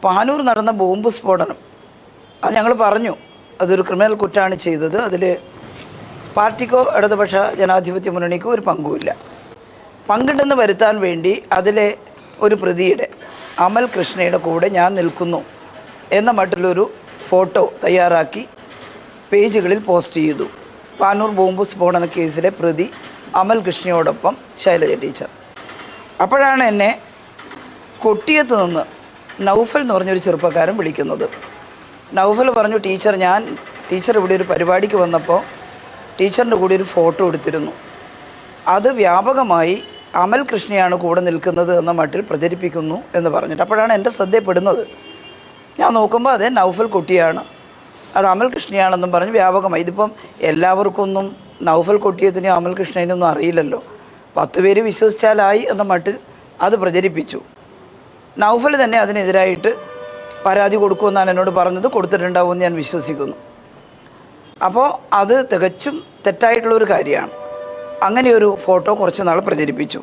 പാനൂർ നടന്ന ബോംബ് സ്ഫോടനം അത് ഞങ്ങൾ പറഞ്ഞു, അതൊരു ക്രിമിനൽ കുറ്റമാണ് ചെയ്തത്. അതിൽ പാർട്ടിക്കോ ഇടതുപക്ഷ ജനാധിപത്യ മുന്നണിക്കോ ഒരു പങ്കുമില്ല. പങ്കിട്ടെന്ന് വരുത്താൻ വേണ്ടി അതിലെ ഒരു പ്രതിയുടെ അമൽ കൃഷ്ണയുടെ കൂടെ ഞാൻ നിൽക്കുന്നു എന്ന മട്ടിലൊരു ഫോട്ടോ തയ്യാറാക്കി പേജുകളിൽ പോസ്റ്റ് ചെയ്തു. പാനൂർ ബോംബ് സ്ഫോടന കേസിലെ പ്രതി അമൽ കൃഷ്ണയോടൊപ്പം ശൈലജ ടീച്ചർ. അപ്പോഴാണ് എന്നെ കൊട്ടിയത്ത് നിന്ന് നൗഫൽ എന്ന് പറഞ്ഞൊരു ചെറുപ്പക്കാരൻ വിളിക്കുന്നത്. നൗഫൽ പറഞ്ഞു, ടീച്ചർ ഇവിടെ ഒരു പരിപാടിക്ക് വന്നപ്പോൾ ടീച്ചറിൻ്റെ കൂടെ ഒരു ഫോട്ടോ എടുത്തിരുന്നു. അത് വ്യാപകമായി അമൽ കൃഷ്ണയാണ് കൂടെ നിൽക്കുന്നത് എന്ന മട്ടിൽ പ്രചരിപ്പിക്കുന്നു എന്ന് പറഞ്ഞിട്ട്. അപ്പോഴാണ് എൻ്റെ ശ്രദ്ധയപ്പെടുന്നത്. ഞാൻ നോക്കുമ്പോൾ അതെ, നൗഫൽ കുട്ടിയാണ്, അത് അമൽ കൃഷ്ണയാണെന്നും പറഞ്ഞ് വ്യാപകമായി. ഇതിപ്പം എല്ലാവർക്കൊന്നും നൗഫൽ കൊട്ടിയത്തിനും അമൽ കൃഷ്ണേനൊന്നും അറിയില്ലല്ലോ. 10 പേര് വിശ്വസിച്ചാലായി എന്ന മട്ടിൽ അത് പ്രചരിപ്പിച്ചു. നൗഫൽ തന്നെ അതിനെതിരായിട്ട് പരാതി കൊടുക്കുമെന്നാണ് എന്നോട് പറഞ്ഞത്. കൊടുത്തിട്ടുണ്ടാവുമെന്ന് ഞാൻ വിശ്വസിക്കുന്നു. അപ്പോൾ അത് തികച്ചും തെറ്റായിട്ടുള്ളൊരു കാര്യമാണ്. അങ്ങനെയൊരു ഫോട്ടോ കുറച്ച് നാൾ പ്രചരിപ്പിച്ചു.